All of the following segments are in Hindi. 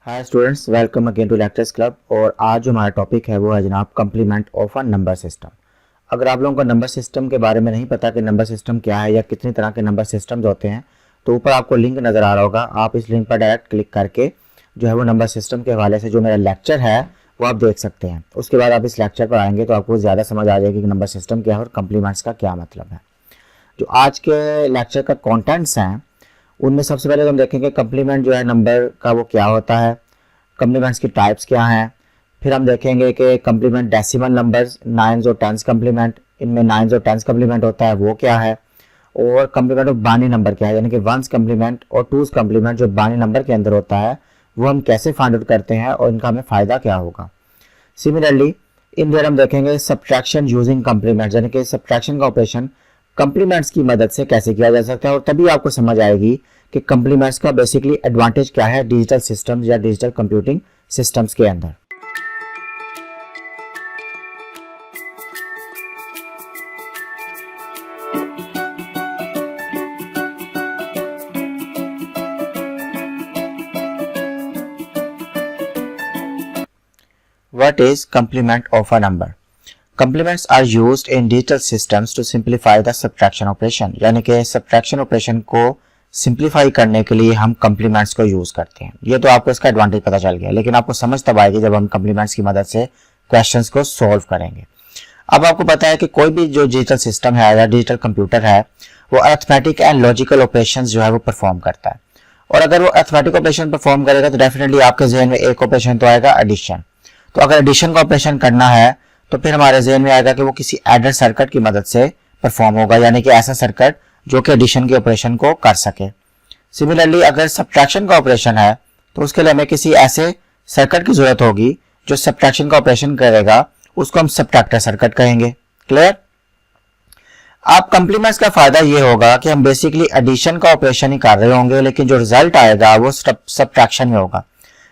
Hi students, welcome again to lectures club. और आज जो हमारा टॉपिक है वो है जनाब complement of a number system. अगर आप लोगों को नंबर सिस्टम के बारे में नहीं पता कि नंबर सिस्टम क्या है या कितनी तरह के नंबर सिस्टम्स होते हैं, तो ऊपर आपको लिंक नज़र आ रहा होगा। आप इस लिंक पर डायरेक्ट क्लिक करके जो है वो नंबर सिस्टम के हवाले से जो मेरा लेक्चर है वो आप देख सकते हैं। उसके बाद आप इस लेक्चर पर आएंगे तो आपको ज़्यादा समझ आ जाएगी कि नंबर सिस्टम क्या है और कम्प्लीमेंट्स का क्या मतलब है। जो आज के लेक्चर का कॉन्टेंट्स हैं उनमें सबसे पहले हम देखेंगे कम्प्लीमेंट जो है नंबर का वो क्या होता है, कम्प्लीमेंट्स की टाइप्स क्या हैं। फिर हम देखेंगे कि कम्प्लीमेंट डेसिमल नंबर्स, नाइन्स और टेंस कम्प्लीमेंट, इनमें नाइन्स और टेंस कम्प्लीमेंट होता है वो क्या है। और कम्प्लीमेंट ऑफ बाइनरी नंबर क्या है, यानी कि वंस कम्प्लीमेंट और टूज कम्प्लीमेंट जो बाइनरी नंबर के अंदर होता है वो हम कैसे फाइंड आउट करते हैं और इनका हमें फ़ायदा क्या होगा। सिमिलरली इन देयर हम देखेंगे सब्ट्रैक्शन यूजिंग कम्प्लीमेंट, यानी कि सब्ट्रैक्शन का ऑपरेशन कम्प्लीमेंट्स की मदद से कैसे किया जा सकता है। और तभी आपको समझ आएगी कि कम्प्लीमेंट्स का बेसिकली एडवांटेज क्या है डिजिटल सिस्टम्स या डिजिटल कंप्यूटिंग सिस्टम्स के अंदर। What is complement of a number? Complements are used in digital systems to simplify the subtraction operation, यानी कि subtraction operation को सिंप्लीफाई करने के लिए हम कम्प्लीमेंट्स को यूज करते हैं। ये तो आपको इसका एडवांटेज पता चल गया, लेकिन आपको समझ तब आएगी जब हम कम्प्लीमेंट्स की मदद से क्वेश्चंस को सॉल्व करेंगे। अब आपको पता है कि कोई भी जो डिजिटल सिस्टम है या डिजिटल कंप्यूटर है वो अरिथमेटिक एंड लॉजिकल ऑपरेशंस जो है वो परफॉर्म करता है। और अगर वो अरिथमेटिक ऑपरेशन परफॉर्म करेगा तो डेफिनेटली आपके जहन में एक ऑपरेशन तो आएगा एडिशन। तो अगर एडिशन का ऑपरेशन करना है तो फिर हमारे जहन में आएगा कि वो किसी एडर सर्किट की मदद से परफॉर्म होगा, यानी कि ऐसा सर्किट जो कि एडिशन के ऑपरेशन को कर सके। सिमिलरली अगर सब्ट्रैक्शन का ऑपरेशन है तो उसके लिए हमें किसी ऐसे सर्किट की जरूरत होगी जो सब्ट्रैक्शन का ऑपरेशन करेगा, उसको हम सब्ट्रैक्टर सर्किट कहेंगे। क्लियर? आप कम्प्लीमेंट्स का फायदा ये होगा कि हम बेसिकली एडिशन का ऑपरेशन ही कर रहे होंगे, लेकिन जो रिजल्ट आएगा वो सब्ट्रैक्शन में होगा।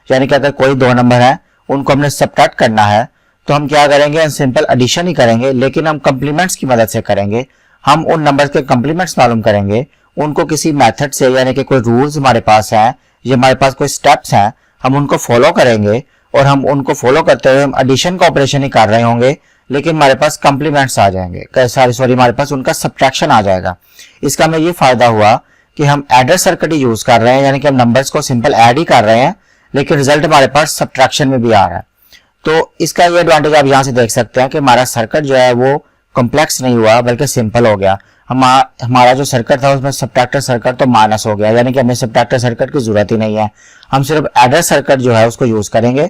यानी कि अगर कोई दो नंबर है उनको हमने सब्ट्रैक्ट करना है तो हम क्या करेंगे, सिंपल एडिशन ही करेंगे, लेकिन हम कम्प्लीमेंट्स की मदद से करेंगे। हम उन नंबर्स के कम्प्लीमेंट्स मालूम करेंगे, उनको किसी मेथड से, यानी कि कोई रूल्स हमारे पास हैं या हमारे पास कोई स्टेप्स हैं, हम उनको फॉलो करेंगे और हम उनको फॉलो करते हुए हम एडिशन का ऑपरेशन ही कर रहे होंगे, लेकिन हमारे पास कम्प्लीमेंट्स आ जाएंगे, सॉरी हमारे पास उनका सब्ट्रैक्शन आ जाएगा। इसका हमें ये फायदा हुआ कि हम एडर सर्किट ही यूज कर रहे हैं, यानी कि हम नंबर्स को सिंपल ऐड ही कर रहे हैं, लेकिन रिजल्ट हमारे पास सब्ट्रैक्शन में भी आ रहा है। तो इसका ये एडवांटेज आप यहाँ से देख सकते हैं कि हमारा सर्किट जो है वो कॉम्प्लेक्स नहीं हुआ बल्कि सिंपल हो गया। हमारा जो सर्किट था उसमें सब्ट्रैक्टर सर्किट तो माइनस हो गया, यानी कि हमें सब्ट्रैक्टर सर्किट की जरूरत ही नहीं है। हम सिर्फ एडर सर्किट जो है उसको यूज करेंगे,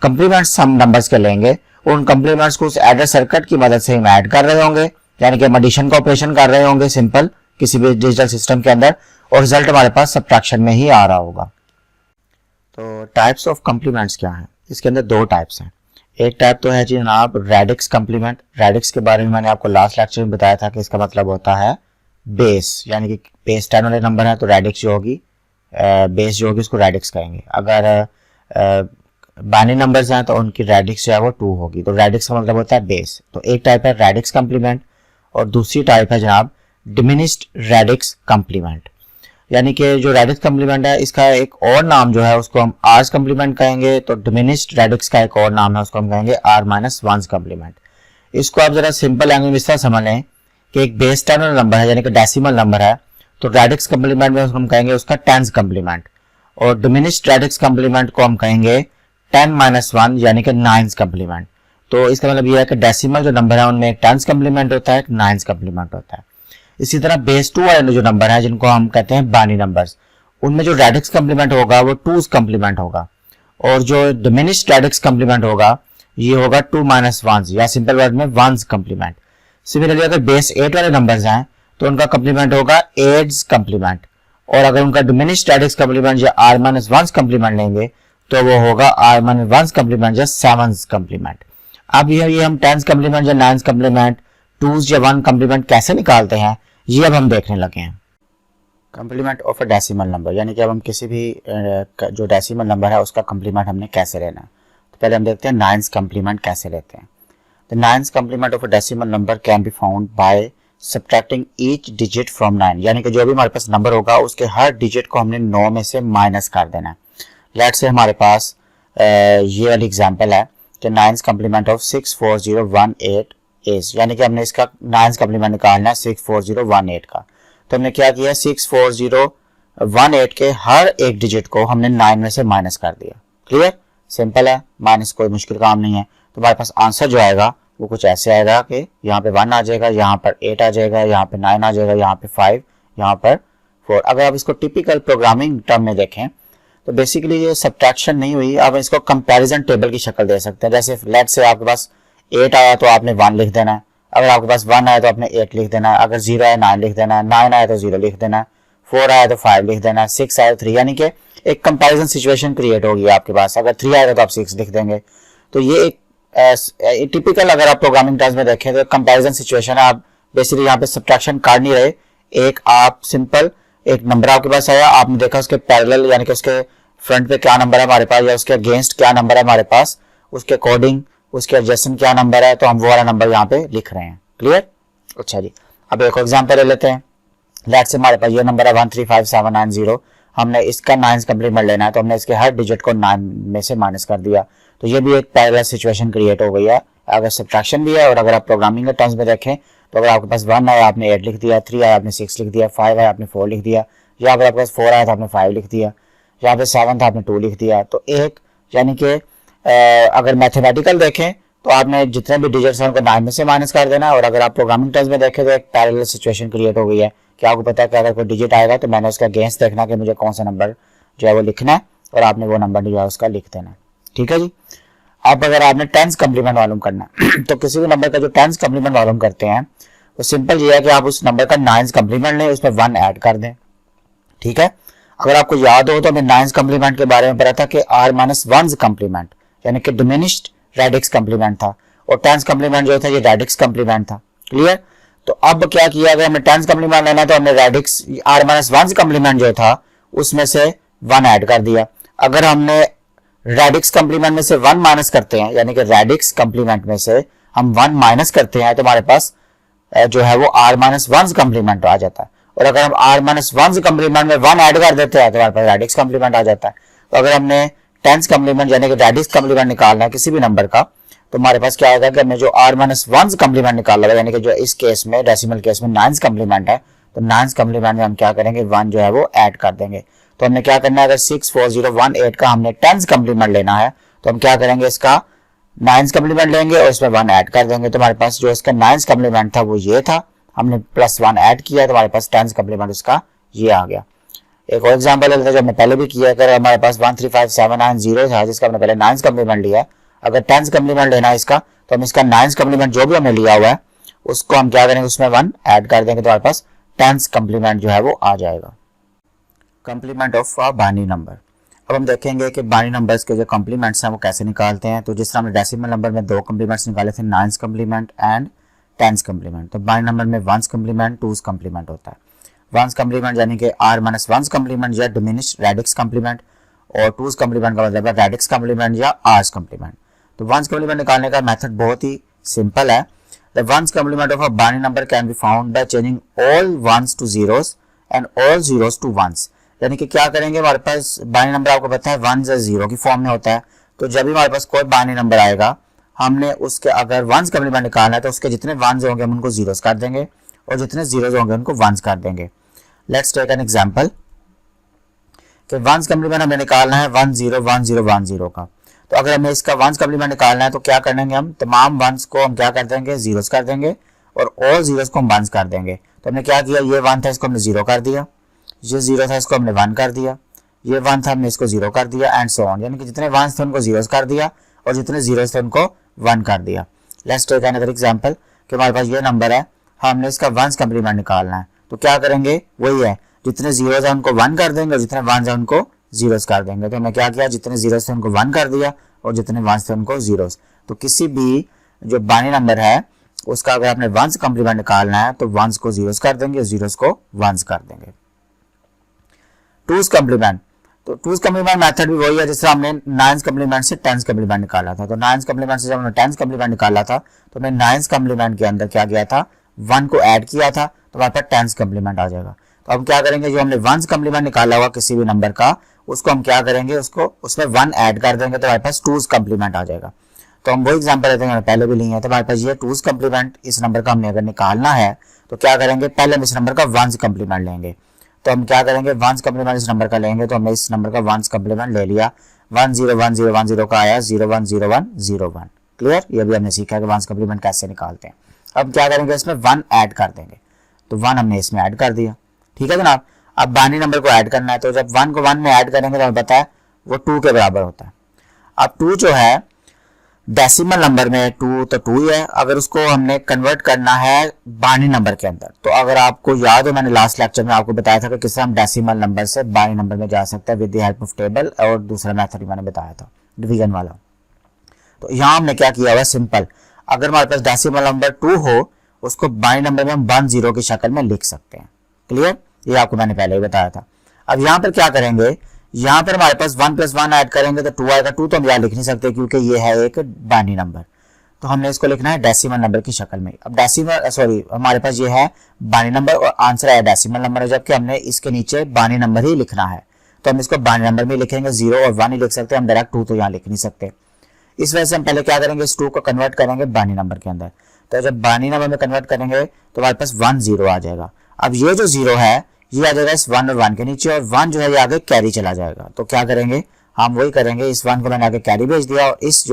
कंप्लीमेंट्स हम नंबर्स के लेंगे, उन कंप्लीमेंट्स को उस एडर सर्किट की मदद से हम ऐड कर रहे होंगे, यानी कि हम एडिशन का ऑपरेशन कर रहे होंगे सिंपल किसी भी डिजिटल सिस्टम के अंदर, और रिजल्ट हमारे पास सब्ट्रैक्शन में ही आ रहा होगा। तो टाइप्स ऑफ कम्प्लीमेंट्स क्या है? इसके अंदर दो टाइप्स हैं। एक टाइप तो है जी जनाब रेडिक्स कम्प्लीमेंट। रेडिक्स के बारे में मैंने आपको लास्ट लेक्चर में बताया था कि इसका मतलब होता है बेस, यानी कि बेस 10 वाले नंबर है तो रेडिक्स जो होगी, बेस जो होगी उसको रेडिक्स कहेंगे। अगर बाइनरी नंबर्स हैं तो उनकी रेडिक्स जो है वो 2 होगी, तो रेडिक्स का मतलब होता है बेस। तो एक टाइप है रेडिक्स कम्प्लीमेंट और दूसरी टाइप है जनाब डिमिनिश्ड रेडिक्स कम्प्लीमेंट। यानी कि जो रेडिक्स कम्प्लीमेंट है इसका एक और नाम जो है उसको हम आर्स कम्प्लीमेंट कहेंगे, तो डिमिनिश्ड रेडिक्स का एक और नाम है उसको हम कहेंगे आर माइनस वंस कम्प्लीमेंट। इसको आप जरा सिंपल लैंग्वेज में इस तरह समझ लें कि एक बेस 10 वाला नंबर है यानी कि डेसिमल नंबर है, तो रेडिक्स कम्प्लीमेंट में हम कहेंगे उसका टेंस कम्प्लीमेंट, और डिमिनिश्ड रेडिक्स कम्प्लीमेंट को हम कहेंगे 10 माइनस 1 यानी कि नाइन्स कम्प्लीमेंट। तो इसका मतलब यह है कि डेसिमल जो नंबर है उनमें एक टेंस कम्प्लीमेंट होता है, एक नाइन्स कम्प्लीमेंट होता है। इसी तरह बेस 2 वाले जो नंबर है जिनको हम कहते हैं बाइनरी नंबर्स, उनमें जो रेडिक्स कम्प्लीमेंट होगा वो 2's कम्प्लीमेंट होगा, और जो डिमिनिश्ड रेडिक्स कम्प्लीमेंट होगा ये होगा 2 माइनस 1 या सिंपल वर्ड में 1's कम्प्लीमेंट। सिमिलरली अगर बेस 8 वाले नंबर्स हैं तो उनका कम्प्लीमेंट होगा 8's कम्प्लीमेंट, और अगर उनका डिमिनिश्ड रेडिक्स कम्प्लीमेंट या r माइनस 1's कम्प्लीमेंट लेंगे तो वो होगा r माइनस 1's कम्प्लीमेंट या 7's कम्प्लीमेंट। अब ये हम 10's कम्प्लीमेंट या 9's कम्प्लीमेंट, 2's या 1 कम्प्लीमेंट कैसे निकालते हैं ये अब हम देखने लगे हैं। Complement of a decimal number, यानी कि अब हम किसी भी जो डेसिमल नंबर है उसका कम्प्लीमेंट हमने कैसे लेना है। तो पहले हम देखते हैं 9's कम्प्लीमेंट कैसे लेते हैं। The 9's complement of a decimal number can be found by subtracting each digit from 9, यानी कि जो भी हमारे पास नंबर होगा उसके हर डिजिट को हमने 9 में से माइनस कर देना है। लेट्स से हमारे पास ये वाली एग्जांपल है कि 9th कम्प्लीमेंट ऑफ 64018 इज, यानी कि हमने इसका 9th कम्प्लीमेंट निकालना है 64018 का। तो हमने क्या किया, 64018 के हर एक डिजिट को हमने 9 में से माइनस कर दिया। क्लियर, सिंपल है, माइनस कोई मुश्किल काम नहीं है। तो हमारे पास आंसर जो आएगा वो कुछ ऐसे आएगा कि यहाँ पे 1 आ जाएगा, यहाँ पर 8 आ जाएगा, यहाँ पे 9 आ जाएगा, यहाँ पे 5, यहाँ पर 4। अगर आप इसको टिपिकल प्रोग्रामिंग टर्म में देखें तो बेसिकली ये सब्ट्रैक्शन नहीं हुई, आप इसको कंपैरिजन टेबल की शक्ल दे सकते हैं। जैसे लेट्स से आपके पास 8 आया तो आपने 1 लिख देना है, अगर आपके पास 1 आया तो आपने 8 लिख देना है, अगर 0 आया 9 लिख देना है, 9 आया तो 0 लिख देना है, 4 आया तो 5 लिख देना है, 6 आया तो 3, यानी कि एक कंपैरिजन सिचुएशन क्रिएट होगी आपके पास। अगर 3 आएगा तो आप 6 लिख देंगे। तो ये एक टिपिकल, अगर आप प्रोग्रामिंग टर्म्स में देखें तो कंपैरिजन सिचुएशन है। आप बेसिकली यहाँ पे सब्ट्रैक्शन कर नहीं रहे, एक आप सिंपल एक नंबर आपके पास आया, आपने देखा उसके पैरेलल यानी कि उसके फ्रंट पे क्या नंबर है हमारे पास या उसके अगेंस्ट क्या नंबर है हमारे पास, उसके अकॉर्डिंग उसके एडजेसेंट क्या नंबर है, तो हम वो वाला नंबर यहाँ पे लिख रहे हैं। क्लियर, अच्छा जी। अब एक एग्जांपल ले लेते हैं। लेट्स से हमारे पास ये नंबर है 1355790, हमने इसका 9th कम्प्लीमेंट लेना है, तो हमने इसके हर डिजिट को 9 में से माइनस कर दिया। तो ये भी एक पैरेलल सिचुएशन क्रिएट हो गई है, अगर सब्ट्रैक्शन भी है। और अगर आप प्रोग्रामिंग के टर्म्स में देखें तो अगर आपके पास 1 आया आपने 8 लिख दिया, 3 आया आपने 6 लिख दिया, 5 आया आपने 4 लिख दिया, या अगर आपके पास 4 आया तो आपने 5 लिख दिया, यहाँ पे 7 था आपने 2 लिख दिया। तो एक यानी कि अगर मैथमेटिकल देखें तो आपने जितने भी डिजिट्स हैं उनको 9 में से माइनस कर देना है। और अगर आप प्रोग्रामिंग टर्म्स में देखें तो एक पैरेलल सिचुएशन क्रिएट हो गई है कि आपको पता है कि अगर कोई डिजिट आएगा तो मैंने उसका अगेंस्ट देखना कि मुझे कौन सा नंबर जो है वो लिखना है, और आपने वो नंबर जो है उसका लिख देना है। ठीक है जी। अब अगर आपने 10th कम्प्लीमेंट मालूम करना है तो किसी भी नंबर का जो 10th कम्प्लीमेंट मालूम करते हैं तो सिंपल ये है कि आप उस नंबर का 9th कम्प्लीमेंट लें, उसमें 1 ऐड कर दें। ठीक है, अगर आपको याद हो तो हमें 9th कम्प्लीमेंट के बारे में पता था कि r-1 कम्प्लीमेंट यानी कि डिमिनिश्ड रेडिक्स कम्प्लीमेंट था, और 10th कम्प्लीमेंट जो था ये रेडिक्स कम्प्लीमेंट था। क्लियर, तो अब क्या किया, अगर हमें 10th कम्प्लीमेंट लेना तो हमने रेडिक्स r-1 कम्प्लीमेंट जो था उसमें से 1 ऐड कर दिया। अगर हमने रेडिक्स कम्प्लीमेंट में से 1 माइनस करते हैं, यानी कि रेडिक्स कम्प्लीमेंट में से हम 1 माइनस करते हैं, तो हमारे पास जो है वो r-1 कम्प्लीमेंट आ जाता है। और अगर हम r-1 कम्प्लीमेंट में 1 ऐड कर देते हैं तो हमारे पास रेडिक्स कम्प्लीमेंट आ जाता है। तो अगर हमने 10th कम्प्लीमेंट यानी कि रेडिक्स कम्प्लीमेंट निकालना है किसी भी नंबर का, तो हमारे पास क्या होगा कि हमने जो r-1 कम्प्लीमेंट निकाला है, यानी कि जो इस केस में डेसिमल केस में 9th कम्प्लीमेंट है, तो 9th कम्प्लीमेंट में हम क्या करेंगे, 1 जो है वो ऐड कर देंगे। तो हमने क्या करना है, अगर 64018 का हमने 10th कम्प्लीमेंट लेना है तो हम क्या करेंगे, इसका 9th कम्प्लीमेंट लेंगे और इसमें 1 ऐड कर देंगे। तो हमारे पास जो इसका 9th कम्प्लीमेंट था वो ये था, हमने +1 ऐड किया तो हमारे पास 10th कम्प्लीमेंट उसका ये आ गया। एक और एग्जांपल लेते हैं जो हमने पहले भी किया है। अगर हमारे पास 1357990 था जिसका हमने पहले 9th कम्प्लीमेंट लिया है, अगर 10th कम्प्लीमेंट लेना है इसका तो हम इसका 9th कम्प्लीमेंट जो भी हमने लिया हुआ है उसको हम क्या करेंगे, उसमें 1 ऐड कर देंगे तो हमारे पास 10th कम्प्लीमेंट जो है वो आ जाएगा। Complement of a binary number. अब हम देखेंगे कि बाइनरी नंबर्स के जो कम्प्लीमेंट्स हैं वो कैसे निकालते हैं। तो जिस तरह हमने डेसिमल नंबर में 2 कम्प्लीमेंट्स निकाले थे, 9th complement and 10th complement, तो बाइनरी नंबर में 1th कम्प्लीमेंट 2th कम्प्लीमेंट होता है। 1th कम्प्लीमेंट यानी कि r-1 कम्प्लीमेंट या डिमिनिश्ड रेडिक्स कम्प्लीमेंट, और 2th कम्प्लीमेंट का मतलब है रेडिक्स कम्प्लीमेंट या r कम्प्लीमेंट। तो 1th कम्प्लीमेंट निकालने का मेथड बहुत ही सिंपल है। The 1th complement of a binary number can be found by changing all 1s to 0s and all 0s to 1s। यानी कि क्या करेंगे, हमारे पास बाइनरी नंबर आपको पता है 1 या 0 की फॉर्म में होता है। तो जब भी हमारे पास कोई बाइनरी नंबर आएगा, हमने उसके अगर 1s कम्प्लीमेंट निकालना है तो उसके जितने 1s होंगे हम उनको 0s कर देंगे और जितने 0s होंगे उनको 1s कर देंगे। लेट्स टेक एन एग्जांपल कि 1s कम्प्लीमेंट हमें निकालना है 101010 का। तो अगर हमें इसका 1s कम्प्लीमेंट निकालना है तो क्या करेंगे, हम तमाम 1s को हम क्या कर देंगे, 0s कर देंगे और ऑल 0s को हम 1s कर देंगे। तो हमने क्या किया, ये 1 था इसको हमने 0 कर दिया, ये 0 था इसको हमने 1 कर दिया, ये 1 था हमने इसको 0 कर दिया एंड सो ऑन। यानी कि जितने 1s थे उनको 0s कर दिया और जितने 0s थे उनको 1 कर दिया। लेट्स टेक अनदर एग्जांपल कि हमारे पास ये नंबर है, हमने इसका 1s कम्प्लीमेंट निकालना है। तो क्या करेंगे, वही है, जितने 0s है उनको 1 कर देंगे और जितने 1s है उनको 0s कर देंगे। तो हमने क्या किया, जितने 0s थे उनको 1 कर दिया और जितने 1s थे उनको 0s। तो किसी भी जो बाइनरी नंबर है उसका अगर आपने 1s कम्प्लीमेंट निकालना है तो 1s को 0s कर देंगे और 0s को 1s कर देंगे। 2s कम्प्लीमेंट, तो 2s कम्प्लीमेंट मेथड भी वही है जिस तरह हमने 9th कम्प्लीमेंट से 10th कम्प्लीमेंट निकाला था। तो 9th कम्प्लीमेंट से जब हमने 10th कम्प्लीमेंट निकाला था तो हमने 9th कम्प्लीमेंट के अंदर क्या किया था, 1 को ऐड किया था तो हमारे पास 10th कम्प्लीमेंट आ जाएगा। तो अब क्या करेंगे, जो हमने 1s कम्प्लीमेंट निकाला हुआ किसी भी नंबर का उसको हम क्या करेंगे, उसको उसमें 1 ऐड कर देंगे तो हमारे पास 2's कम्प्लीमेंट आ जाएगा। तो हम वो एग्जांपल लेते हैं, पहले भी लिए हैं, तो हमारे पास ये 2's कम्प्लीमेंट इस नंबर का हमने अगर निकालना है तो क्या करेंगे, पहले हम इस नंबर का 1's कम्प्लीमेंट लेंगे। तो हम क्या करेंगे, 1's कम्प्लीमेंट इस नंबर का लेंगे, तो हमने इस नंबर का 1's कम्प्लीमेंट ले लिया, 101010 का आया 010101। क्लियर, ये भी हमने सीखा है कि 1's कम्प्लीमेंट कैसे निकालते हैं। अब क्या करेंगे, इसमें 1 ऐड कर देंगे, तो 1 हमने इसमें ऐड कर दिया। ठीक है जनाब, अब बाइनरी नंबर को ऐड करना है, तो जब 1 को 1 में ऐड करेंगे तो हमें पता है वो 2 के बराबर होता है। अब 2 जो है डेसिमल नंबर में 2 तो 2 ही है, अगर उसको हमने कन्वर्ट करना है बाइनरी नंबर के अंदर, तो अगर आपको याद हो मैंने लास्ट लेक्चर में आपको बताया था कि किस तरह हम डेसिमल नंबर से बाइनरी नंबर में जा सकते हैं with the help of table, और दूसरा मेथड मैंने बताया था डिवीजन वाला। तो यहाँ हमने क्या किया हुआ, सिंपल, अगर हमारे पास डेसिमल नंबर 2 हो उसको बाइनरी नंबर में हम 10 की शक्ल में लिख सकते हैं। क्लियर, ये आपको मैंने पहले ही बताया था। अब यहाँ पर क्या करेंगे, यहाँ पर हमारे पास 1 + 1 ऐड करेंगे तो 2 आएगा। 2 तो हम यहाँ लिख नहीं सकते क्योंकि ये है एक बाइनरी नंबर, तो हमने इसको लिखना है डेसिमल नंबर की शक्ल में। अब हमारे पास ये है बाइनरी नंबर और आंसर है डेसिमल नंबर, जबकि हमने इसके नीचे बाइनरी नंबर ही लिखना है, तो हम इसको बाइनरी नंबर में लिखेंगे, 0 और 1 ही लिख सकते हैं, हम डायरेक्ट 2 तो यहाँ लिख नहीं सकते। इस वजह से हम पहले क्या करेंगे, इस 2 को कन्वर्ट करेंगे बाइनरी नंबर के अंदर। तो जब बाइनरी नंबर में कन्वर्ट करेंगे तो हमारे पास 1 0 आ जाएगा। अब ये जो 0 है ये आ जाएगा इस 1 और 1 के नीचे, और 1 जो है ये आगे कैरी चला जाएगा। तो क्या करेंगे, हम वही करेंगे, इस 1 को मैंने आगे कैरी भेज दिया और इस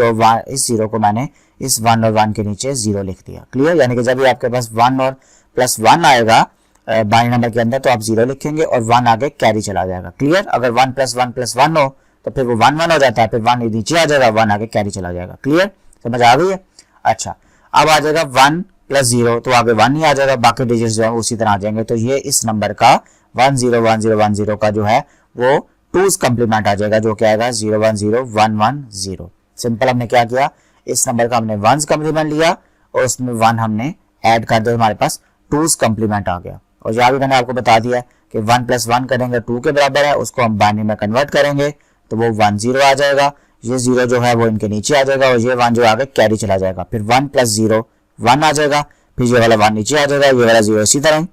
0 को मैंने इस 1 और 1 के नीचे 0 लिख दिया। क्लियर, यानी कि जब भी आपके पास 1 और +1 आएगा बाइनरी नंबर के अंदर तो आप 0 लिखेंगे और 1 आगे कैरी चला जाएगा। क्लियर, अगर 1 + 1 + 1 हो तो फिर वो 1 1 हो जाता है, फिर 1 नीचे आ जाएगा, 1 आगे कैरी चला जाएगा। क्लियर, समझ आ गई है। अच्छा, अब आ जाएगा 1 + 0, तो आगे 1 ही आ जाएगा, बाकी डिजिट्स जो है उसी तरह आ जाएंगे। तो ये इस नंबर का 101010 का जो है वो 2's कम्प्लीमेंट आ जाएगा, जो क्या आएगा 010110। सिंपल, हमने क्या किया, इस नंबर का हमने 1's कम्प्लीमेंट लिया और उसमें 1 हमने ऐड कर दिया, हमारे पास 2's कम्प्लीमेंट आ गया। और यहाँ भी मैंने आपको बता दिया कि 1 + 1 करेंगे 2 के बराबर है, उसको हम बाइनरी में कन्वर्ट करेंगे तो वो 1 0 आ जाएगा, ये 0 जो है वो इनके नीचे आ जाएगा और ये 1 जो आगे कैरी चला जाएगा, फिर 1 + 0 1 आ जाएगा, फिर ये वाला 1 नीचे आ जाएगा, ये वाला 0 इसी तरह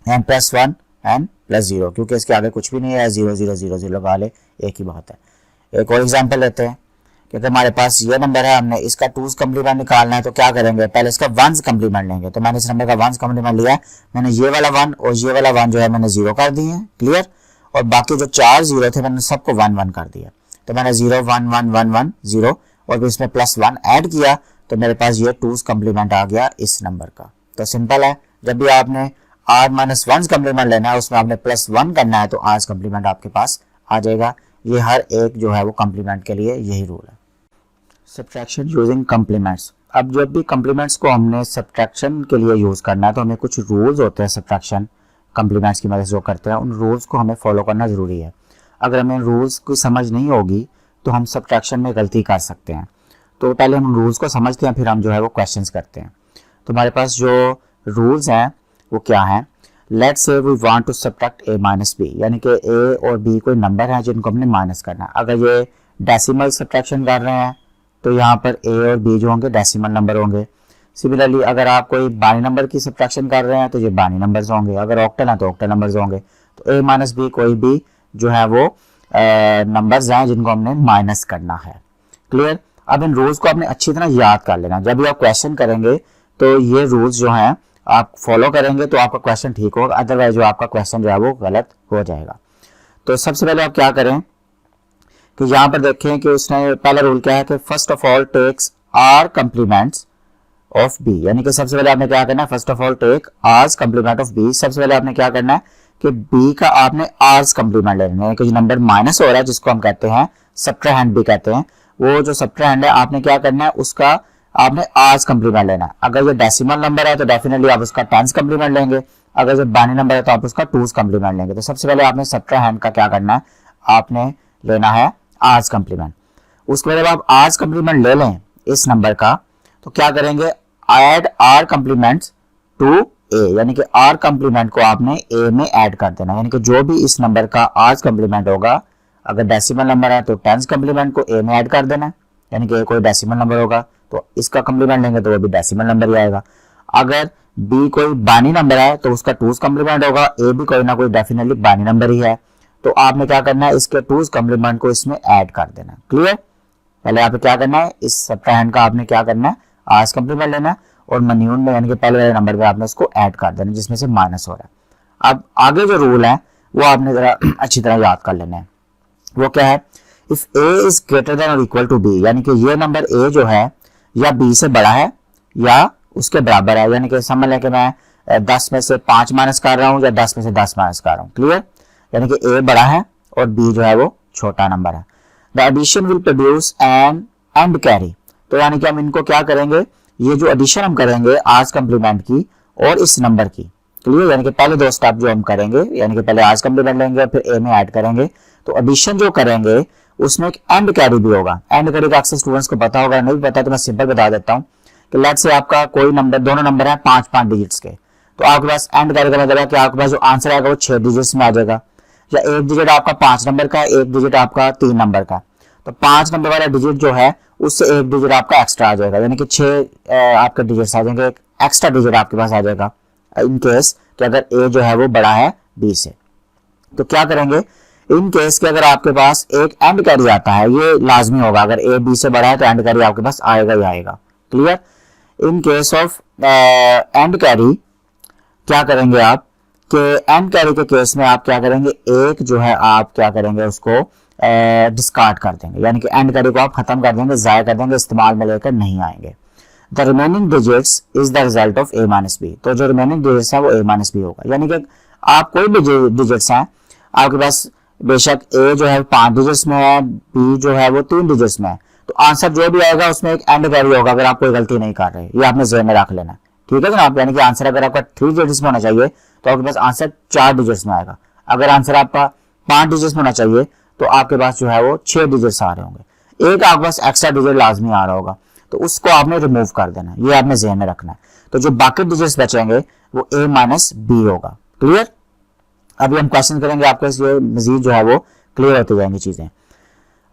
n + 1 n + 0, क्योंकि इसके आगे कुछ भी नहीं है, 0 0 0 0 लगा ले, एक ही बात है। एक और एग्जांपल लेते हैं कि अगर हमारे पास ये नंबर है, हमने इसका 2's कम्प्लीमेंट निकालना है, तो क्या करेंगे, पहले इसका 1's कम्प्लीमेंट लेंगे। तो मैंने इस नंबर का 1's कम्प्लीमेंट लिया है, मैंने ये वाला 1 और ये वाला 1 जो है मैंने 0 कर दिए हैं। क्लियर, और बाकी जो 4 0 थे मैंने सबको 1 1 कर दिया। तो मैंने 0 1 1 1 1 0 और फिर इसमें +1 ऐड किया, तो मेरे पास ये 2's कम्प्लीमेंट आ गया इस नंबर का। तो सिंपल है, जब भी आपने r - 1's कम्प्लीमेंट लेना है उसमें आपने +1 करना है तो r's कम्प्लीमेंट आपके पास आ जाएगा। ये हर एक जो है वो कम्प्लीमेंट के लिए यही रूल है। Subtraction using complements. अब जब भी कम्प्लीमेंट्स को हमने सब्ट्रैक्शन के लिए यूज करना है तो हमें कुछ रूल्स होते हैं सब्ट्रैक्शन कम्प्लीमेंट्स की मदद से जो करते हैं, उन रूल्स को हमें फॉलो करना जरूरी है। अगर हमें रूल्स की समझ नहीं होगी तो हम सब्ट्रैक्शन में गलती कर सकते हैं। तो पहले हम रूल्स को समझते हैं, फिर हम जो है वो क्वेश्चंस करते हैं। तो हमारे पास जो रूल्स हैं वो क्या है, let's say we want to subtract a - b, यानी कि a और b कोई नंबर है जिनको हमने माइनस करना है। अगर ये डेसिमल सब्ट्रैक्शन कर रहे हैं तो यहाँ पर a और b जो होंगे डेसिमल नंबर होंगे। सिमिलरली अगर आप कोई बाइनरी नंबर की सब्ट्रैक्शन कर रहे हैं तो ये बाइनरी नंबर्स होंगे, अगर ऑक्टल है तो ऑक्टल नंबर्स होंगे। तो a - b कोई भी जो है वो नंबर्स हैं जिनको हमने माइनस करना है। क्लियर, अब इन रूल्स को आपने अच्छी तरह याद कर लेना, जब भी आप क्वेश्चन करेंगे तो ये रूल्स जो हैं आप फॉलो करेंगे तो आपका क्वेश्चन ठीक होगा, अदरवाइज जो आपका क्वेश्चन जो है वो गलत हो जाएगा। तो सबसे पहले आप क्या करें कि यहाँ पर देखें कि उसने पहला रूल क्या है कि first of all takes r complements of b, यानी कि सबसे पहले आपने क्या करना है, first of all take r's complement of b। सबसे पहले आपने क्या करना है कि b का आपने r's कम्प्लीमेंट लेना है, कि जो नंबर माइनस हो रहा है जिसको हम कहते हैं सब्ट्रैंड भी कहते हैं, वो जो सब्ट्रैंड है आपने क्या करना है उसका आपने r's कम्प्लीमेंट लेना है। अगर ये डेसिमल नंबर है तो डेफिनेटली आप उसका 10's कम्प्लीमेंट लेंगे, अगर ये बाइनरी नंबर है तो आप उसका 2's कम्प्लीमेंट लेंगे। तो सबसे पहले आपने सब्ट्रैंड का क्या करना है, आपने लेना है r's कम्प्लीमेंट। उसके बाद आप r's कम्प्लीमेंट ले लें इस नंबर का तो क्या करेंगे, add r complements to a, यानी कि r कम्प्लीमेंट को आपने a में ऐड कर देना, यानी कि जो भी इस नंबर का r's कम्प्लीमेंट होगा, अगर डेसिमल नंबर है तो 10's कम्प्लीमेंट को a में ऐड कर देना, यानी कि कोई डेसिमल नंबर होगा तो इसका कम्प्लीमेंट लेंगे तो वो भी डेसिमल नंबर ही आएगा। अगर b कोई बाइनरी नंबर है तो उसका 2's कम्प्लीमेंट होगा, a भी कोई ना कोई डेफिनेटली बाइनरी नंबर ही है, तो आपने क्या करना है, इसके टूज कम्प्लीमेंट को इसमें ऐड कर देना। क्लियर? पहले आपको क्या करना है, इस सबट्रैक्शन का आपने क्या करना है, आज कम्प्लीमेंट लेना है और मन्यून में यानी कि पहले वाले नंबर पे आपने उसको ऐड कर देना जिसमें से माइनस हो रहा है। अब आगे जो रूल है वो आपने जरा अच्छी तरह याद कर लेना है। वो क्या है, if A is greater then और इक्वल टू बी, यानी कि ये नंबर ए जो है या बी से बड़ा है या उसके बराबर है, यानी कि समझ लें कि मैं 10 में से 5 माइनस कर रहा हूँ या 10 में से 10 माइनस कर रहा हूँ। क्लियर? यानी कि ए बड़ा है और बी जो है वो छोटा नंबर है। The addition will produce an end carry, तो यानी कि हम इनको क्या करेंगे, ये जो एडिशन हम करेंगे आज कम्प्लीमेंट की और इस नंबर की। क्लियर? यानी कि पहले दो स्टेप जो हम करेंगे, यानी कि पहले आज कम्प्लीमेंट लेंगे और फिर ए में ऐड करेंगे, तो एडिशन जो करेंगे उसमें एक एंड कैरी भी होगा। एंड कैरी का अक्सर स्टूडेंट्स को पता होगा, नहीं पता तो मैं सिंपल बता देता हूँ कि लेट्स से आपका कोई नंबर, दोनों नंबर है 5-5 डिजिट्स के, तो आपके पास एंड कैरी का मतलब है कि आपके पास जो आंसर आएगा वो 6 डिजिट्स में आ जाएगा, या एक डिजिट आपका 5 नंबर का, एक डिजिट आपका 3 नंबर का, तो 5 नंबर वाला डिजिट जो है उससे एक डिजिट आपका एक्स्ट्रा आ जाएगा, यानी कि 6 आपके डिजिट्स आ जाएंगे, एक एक्स्ट्रा डिजिट आपके पास आ जाएगा इन केस कि अगर ए जो है वो बड़ा है बी से। तो क्या करेंगे, इन केस के अगर आपके पास एक एंड कैरी आता है, ये लाजमी होगा, अगर ए बी से बड़ा है तो एंड कैरी आपके पास आएगा ही आएगा। Clear? In case of and carry क्या करेंगे आप कि एंड कैरी के केस में आप क्या करेंगे, एक जो है आप क्या करेंगे उसको डिस्कार्ड कर देंगे, यानी कि एंड कैरी को आप खत्म कर देंगे, जाया कर देंगे, इस्तेमाल में लेकर नहीं आएंगे। The remaining digits is the result of A minus B, तो जो रिमेनिंग डिजिट्स है वो ए माइनस बी होगा, यानी कि आप कोई भी डिजिट्स हैं आपके पास, बेशक ए जो है 5 डिजिट्स में है, बी जो है वो 3 डिजिट्स में है, तो आंसर जो भी आएगा उसमें एक एंड कैरी होगा अगर आप कोई गलती नहीं कर रहे, ये आपने ज़हन में रख लेना। ठीक है जनाब? यानी कि आंसर अगर आपका 3 डिजिट्स में होना चाहिए तो आपके पास आंसर 4 डिजिट्स में आएगा, अगर आंसर आपका 5 डिजिट्स में होना चाहिए तो आपके पास जो है वो 6 डिजिट्स आ रहे होंगे, एक आपके पास एक्स्ट्रा डिजिट लाजमी आ रहा होगा, तो उसको आपने रिमूव कर देना, ये आपने ज़हन में रखना है। तो जो बाकी डिजिट्स बचेंगे वो ए माइनस बी होगा। क्लियर? अभी हम क्वेश्चन करेंगे, आपके ये मजीद जो है वो क्लियर होती जाएंगी चीजें।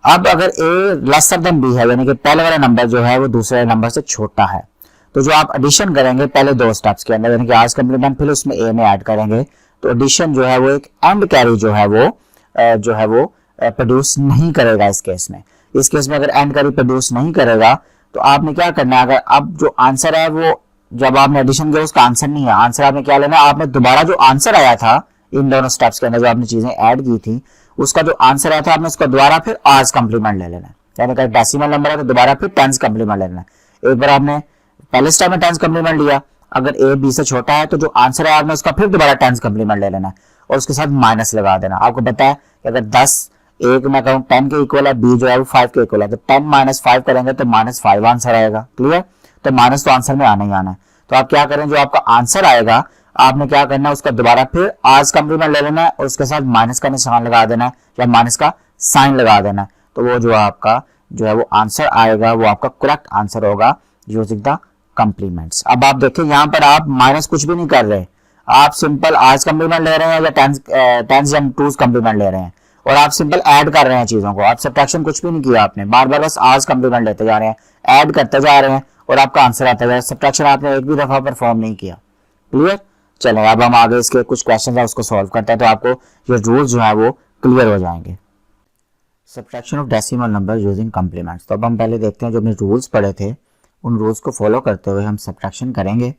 अब अगर ए लेसर देन बी है, यानी कि पहले वाला नंबर जो है वो दूसरे नंबर से छोटा है, तो जो आप एडिशन करेंगे पहले दो स्टेप्स के अंदर, यानी कि आज कम्प्लीमेंट फिर उसमें ए में ऐड करेंगे, तो एडिशन जो है वो एक एंड कैरी जो है वो प्रोड्यूस नहीं करेगा इस केस में। इस केस में अगर एंड कैरी प्रोड्यूस नहीं करेगा तो आपने क्या करना है, अगर अब जो आंसर है वो जब आपने एडिशन किया उसका आंसर नहीं है, आंसर आपने क्या लेना है, आपने दोबारा जो आंसर आया था इन दोनों स्टेप्स के अंदर जो आपने चीजें ऐड की थी उसका जो आंसर आया था आपने उसका दोबारा फिर आज कम्प्लीमेंट ले लेना है, यानी कि डेसिमल नंबर है तो दोबारा फिर टेंस कम्प्लीमेंट ले लेना है। एक बार आपने पहले स्टेप में टेंस कम्प्लीमेंट लिया, अगर ए बी से छोटा है तो जो आंसर है आपने उसका फिर दोबारा टेंस कम्प्लीमेंट ले लेना है और उसके साथ माइनस लगा देना। आपको पता है कि अगर 10 एक मैं कहूँ 10 के इक्वल है, बी जो है वो 5 के इक्वल है, तो 10 माइनस 5 करेंगे तो -5 आंसर आएगा। क्लियर? तो माइनस तो आंसर में आना ही आना है, तो आप क्या करें, जो आपका आंसर आएगा आपने क्या करना है उसका दोबारा फिर आज कम्प्लीमेंट ले लेना है और उसके साथ माइनस का निशान लगा देना है या माइनस का साइन लगा देना है, तो वो जो आपका जो है वो आंसर आएगा वो आपका करेक्ट आंसर होगा यूजिंग द कम्प्लीमेंट्स। अब आप देखें यहाँ पर आप माइनस कुछ भी नहीं कर रहे, आप सिंपल आज कम्प्लीमेंट ले रहे हैं या टेंस या टूज कम्प्लीमेंट ले रहे हैं और आप सिंपल ऐड कर रहे हैं चीजों को, आप सब्ट्रैक्शन कुछ भी नहीं किया आपने, बार बार बस आज कम्प्लीमेंट लेते जा रहे हैं, ऐड करते जा रहे हैं और आपका आंसर आता है, सब्ट्रैक्शन आपने एक भी दफा परफॉर्म नहीं किया। क्लियर? चलो अब हम आगे इसके कुछ क्वेश्चन है उसको सॉल्व करते हैं, तो आपको ये रूल्स जो है वो क्लियर हो जाएंगे। Subtraction of decimal number using complements, तो अब हम पहले देखते हैं जो हमने रूल्स पढ़े थे उन रूल्स को फॉलो करते हुए हम सब्ट्रैक्शन करेंगे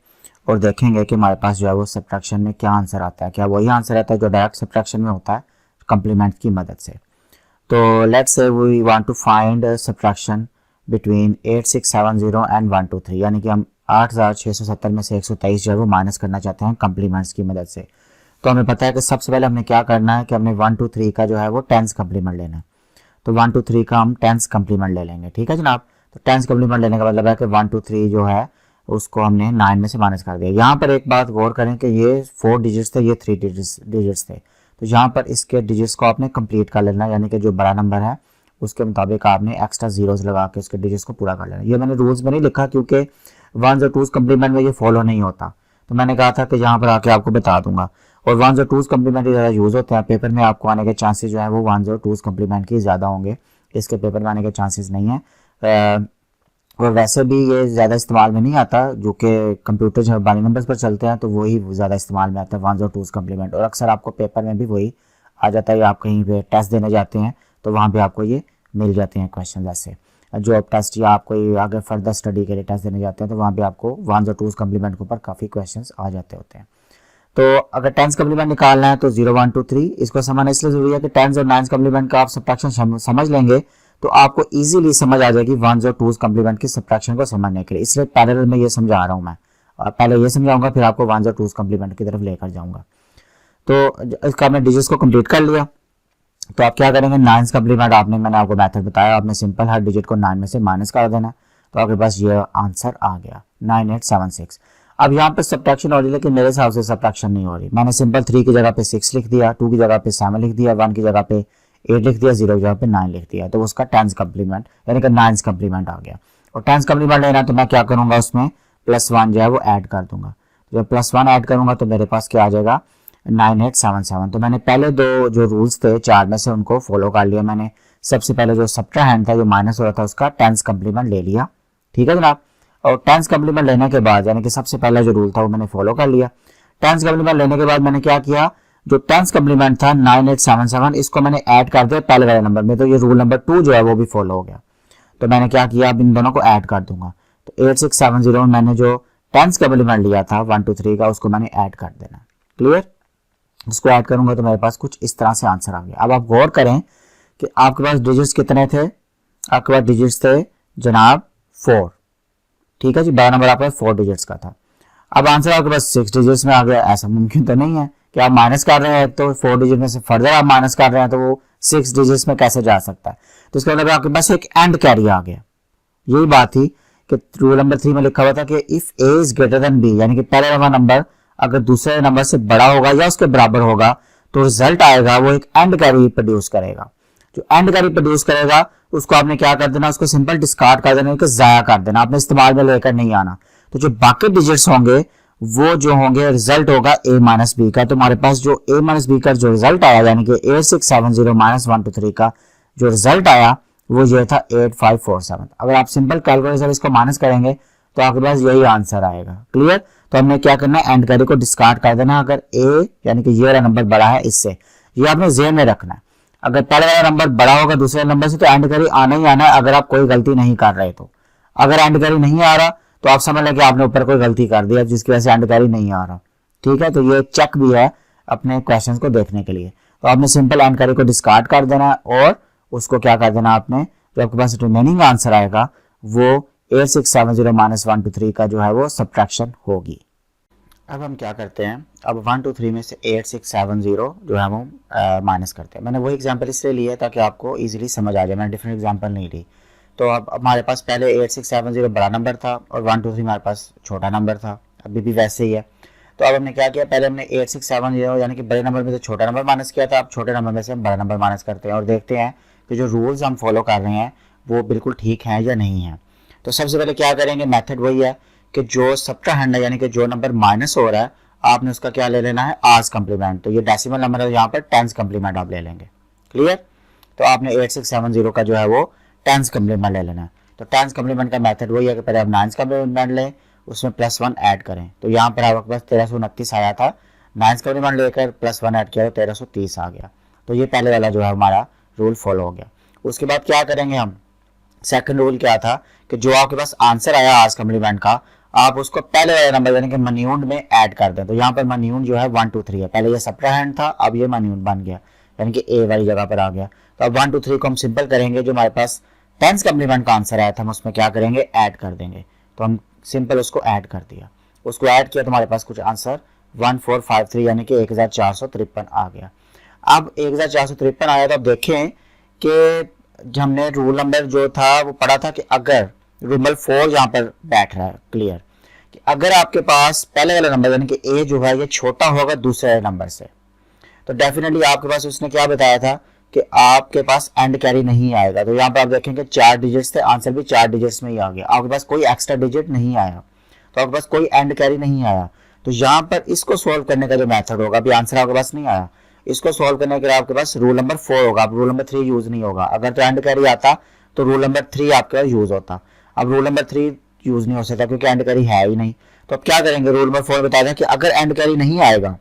और देखेंगे कि हमारे पास जो है वो सब्ट्रैक्शन में क्या आंसर आता है, क्या वही आंसर आता है जो डायरेक्ट सब्ट्रैक्शन में होता है कम्प्लीमेंट की मदद से। तो let's say we want to find subtraction between 8670 and 123, यानी कि हम 8670 में से 123 जो है वो माइनस करना चाहते हैं कम्प्लीमेंट्स की मदद से। तो हमें पता है कि सबसे पहले हमने क्या करना है कि हमने 123 का जो है वो टेंस कम्प्लीमेंट लेना है, तो 123 का हम टेंस कम्प्लीमेंट ले लेंगे। ठीक है जनाब? तो टेंस कम्प्लीमेंट लेने का मतलब है कि 123 जो है उसको हमने 9 में से माइनस कर दिया। यहाँ पर एक बात गौर करें कि ये 4 डिजिट्स थे, ये 3 डिजिट्स थे, तो यहाँ पर इसके डिजिट्स को आपने कंप्लीट कर लेना, यानी कि जो बड़ा नंबर है उसके मुताबिक आपने एक्स्ट्रा जीरोस लगा के उसके डिजिट्स को पूरा कर लेना। ये मैंने रूल्स में नहीं लिखा क्योंकि 1s और 2s कम्प्लीमेंट में ये फॉलो नहीं होता, तो मैंने कहा था कि यहाँ पर आके आपको बता दूंगा। और 1s और 2s कम्प्लीमेंट ज़्यादा यूज़ होते हैं पेपर में, आपको आने के चांसेस जो है वो 1s और 2s कम्प्लीमेंट की ज़्यादा होंगे, इसके पेपर में आने के चांसेस नहीं है। और वैसे भी ये ज़्यादा इस्तेमाल में नहीं आता, जो कि कंप्यूटर जो बाइनरी नंबर्स पर चलते हैं तो वही ज़्यादा इस्तेमाल में आता है 1s और 2s कम्प्लीमेंट, और अक्सर आपको पेपर में भी वही आ जाता है, या आप कहीं पे टेस्ट देने जाते हैं तो वहाँ पे आपको ये मिल जाते हैं क्वेश्चन। ऐसे जॉब टेस्ट या आप कोई आगे फर्दर स्टडी के लिए टेस्ट देने जाते हैं तो वहाँ पे आपको वंस और टूज कम्प्लीमेंट के ऊपर काफ़ी क्वेश्चंस आ जाते होते हैं। तो अगर टेंस कम्प्लीमेंट निकालना है तो 0 1 2 3 इसको समझना इसलिए जरूरी है कि टेंस और नाइन्स कम्प्लीमेंट का आप सब्ट्रैक्शन समझ लेंगे तो आपको इजीली समझ आ जाएगी वंस और टूज कम्प्लीमेंट की सब्ट्रैक्शन को समझने के लिए। इसलिए पैरेलल में ये समझा रहा हूँ मैं, और पहले ये समझाऊंगा फिर आपको वंस और टूज कम्प्लीमेंट की तरफ लेकर जाऊंगा। तो इसका आपने डिजिट्स को कंप्लीट कर लिया तो आप क्या करेंगे, नाइन्स कम्प्लीमेंट मैंने आपको मेथड बताया, आपने सिंपल हर डिजिट को 9 में से माइनस कर देना, तो आपके पास ये आंसर आ गया 9876। अब यहाँ पे सब्ट्रैक्शन हो रही है लेकिन मेरे हिसाब से सब्ट्रैक्शन नहीं हो रही। मैंने सिंपल 3 की जगह पे 6 लिख दिया, 2 की जगह पे 7 लिख दिया, 1 की जगह पे 8 लिख दिया, 0 की जगह पे 9 लिख दिया, तो उसका टेंस कम्प्लीमेंट यानी कि नाइन्स कम्प्लीमेंट आ गया। और टेंस कम्प्लीमेंट लेना तो मैं क्या करूंगा, उसमें +1 जो है वो ऐड कर दूंगा। जब +1 ऐड करूंगा तो मेरे पास क्या आ जाएगा 9877। तो मैंने पहले दो जो रूल्स थे 4 में से उनको फॉलो कर लिया। मैंने सबसे पहले जो सब्ट्रैक्ट था जो माइनस हो रहा था उसका टेंस कम्प्लीमेंट ले लिया, ठीक है जनाब। और टेंस कम्प्लीमेंट लेने के बाद यानी कि सबसे पहला जो रूल था वो मैंने फॉलो कर लिया। टेंस कम्प्लीमेंट लेने के बाद मैंने क्या किया, जो टेंस कम्प्लीमेंट था 9877 इसको मैंने ऐड कर दिया पहले वाले नंबर में, तो ये रूल नंबर 2 जो है वो भी फॉलो हो गया। तो मैंने क्या किया, अब इन दोनों को ऐड कर दूंगा। तो 8670 में मैंने जो टेंस कम्प्लीमेंट लिया था 1 2 3 का उसको मैंने ऐड कर देना, क्लियर। उसको ऐड करूंगा तो मेरे पास कुछ इस तरह से आंसर आ गया। अब आप गौर करें कि आपके पास डिजिट्स कितने थे, आपके पास डिजिट्स थे जनाब 4, ठीक है जी। बड़ा नंबर आपके पास 4 डिजिट्स का था। अब आंसर आपके पास 6 डिजिट्स में आ गया। ऐसा मुमकिन तो नहीं है कि आप माइनस कर रहे हैं तो 4 डिजिट में से फर्दर आप माइनस कर रहे हैं तो वो 6 डिजिट्स में कैसे जा सकता है। तो इसका मतलब आपके पास एक एंड कैरी आ गया। यही बात थी कि रूल नंबर 3 में लिखा हुआ था कि if A is greater than B, यानी कि पहले वाला नंबर अगर दूसरे नंबर से बड़ा होगा या उसके बराबर होगा तो रिजल्ट आएगा वो एक एंड कैरी प्रोड्यूस करेगा। जो एंड कैरी प्रोड्यूस करेगा उसको आपने क्या कर देना, उसको सिंपल डिस्कार्ड कर देना, जाया कर देना, आपने इस्तेमाल में लेकर नहीं आना। तो जो बाकी डिजिट्स होंगे वो जो होंगे रिजल्ट होगा a माइनस बी का। तो हमारे पास जो a माइनस बी का जो रिजल्ट आया यानी कि 8670 माइनस 1 2 3 का जो रिजल्ट आया वो ये था 8547। अगर आप सिंपल कैलकुलेटर इसको माइनस करेंगे तो आपके पास यही आंसर आएगा, क्लियर। तो हमने क्या करना है, एंड कैरी को डिस्कार्ड कर देना। अगर a यानी कि ये वाला नंबर बड़ा है इससे, ये आपने ज़हन में रखना है। अगर पहले वाला नंबर बड़ा होगा दूसरे नंबर से तो एंड कैरी आना ही आना है, अगर आप कोई गलती नहीं कर रहे तो। अगर एंड कैरी नहीं आ रहा तो आप समझ लें कि आपने ऊपर कोई गलती कर दी है जिसकी वजह से एंड कैरी नहीं आ रहा, ठीक है। तो ये चेक भी है अपने क्वेश्चंस को देखने के लिए। तो आपने सिंपल एंड कैरी को डिस्कार्ड कर देना और उसको क्या कर देना आपने, जो आपके पास रिमेनिंग आंसर आएगा वो 8670 माइनस 1 2 3 का जो है वो सब्ट्रैक्शन होगी। अब हम क्या करते हैं, अब 1 2 3 में से 8670 जो है वो माइनस करते हैं। मैंने वही एग्जांपल इसलिए लिया ताकि आपको इजीली समझ आ जाए, मैंने डिफरेंट एग्जांपल नहीं ली। तो अब हमारे पास पहले 8670 बड़ा नंबर था और 1 2 3 हमारे पास छोटा नंबर था, अभी भी वैसे ही है। तो अब हमने क्या किया, पहले हमने 8670 यानी कि बड़े नंबर में से छोटा नंबर माइनस किया था, अब छोटे नंबर में से हम बड़ा नंबर माइनस करते हैं और देखते हैं कि जो रूल्स हम फॉलो कर रहे हैं वो बिल्कुल ठीक हैं या नहीं है। तो सबसे पहले क्या करेंगे, मेथड वही है कि जो सब्ट्रैक्ट है यानी कि जो नंबर माइनस हो रहा है आपने उसका क्या ले लेना है, आर्स कम्प्लीमेंट। तो ये डेसिमल नंबर है, यहाँ पर टेंस कम्प्लीमेंट आप ले लेंगे, क्लियर। तो आपने 8670 का जो है वो टेंस कम्प्लीमेंट ले लेना है। तो टेंस कम्प्लीमेंट का मेथड वही है कि पहले आप नाइन्स कम्प्लीमेंट लें, उसमें +1 ऐड करें। तो यहाँ पर आपके पास 1329 आया था, नाइन्स कम्प्लीमेंट लेकर +1 ऐड किया तो 1330 आ गया। तो ये पहले वाला जो है हमारा रूल फॉलो हो गया। उसके बाद क्या करेंगे हम, सेकंड रूल क्या था कि जो आपके पास आंसर आया आर्स कम्प्लीमेंट का आप उसको पहले वाले नंबर यानी कि मन्यून में ऐड कर दें। तो यहाँ पर मन्यून जो है 1 2 3 है, पहले ये सब्ट्रैक्ट था अब ये मन्यून बन गया यानी कि ए वाली जगह पर आ गया। तो अब 1 2 3 को हम सिंपल करेंगे, जो हमारे पास टेंस कम्प्लीमेंट का आंसर आया था हम उसमें क्या करेंगे, ऐड कर देंगे। तो हम सिंपल उसको ऐड कर दिया, उसको ऐड किया तो हमारे पास कुछ आंसर 1453 यानी कि 1453 आ गया। अब 1453 आया तो अब देखें कि हमने रूल नंबर जो था वो पढ़ा था कि अगर रूल नंबर 4 यहाँ पर बैठ रहा है, क्लियर, कि अगर आपके पास पहले वाला नंबर यानी कि ए जो है ये छोटा होगा दूसरे नंबर से तो डेफिनेटली आपके पास उसने क्या बताया था कि आपके पास एंड कैरी नहीं आएगा। तो यहाँ पर आप देखेंगे 4 डिजिट्स थे, आंसर भी 4 डिजिट्स में ही आ गया, आपके पास कोई एक्स्ट्रा डिजिट नहीं आया, तो आपके पास कोई एंड कैरी नहीं आया। तो यहाँ पर इसको सॉल्व करने का जो मेथड होगा, अभी आंसर आपके पास नहीं आया, इसको सॉल्व करने के लिए आपके पास रूल नंबर 4 होगा, अब रूल नंबर 3 यूज नहीं होगा। अगर तो एंड कैरी आता तो रूल नंबर 3 आपके पास यूज होता, अब रूल नंबर 3 यूज नहीं हो सकता क्योंकि एंड कैरी है ही नहीं। तो अब क्या करेंगे, रूल नंबर 4 बता दें कि अगर एंड कैरी नहीं आएगा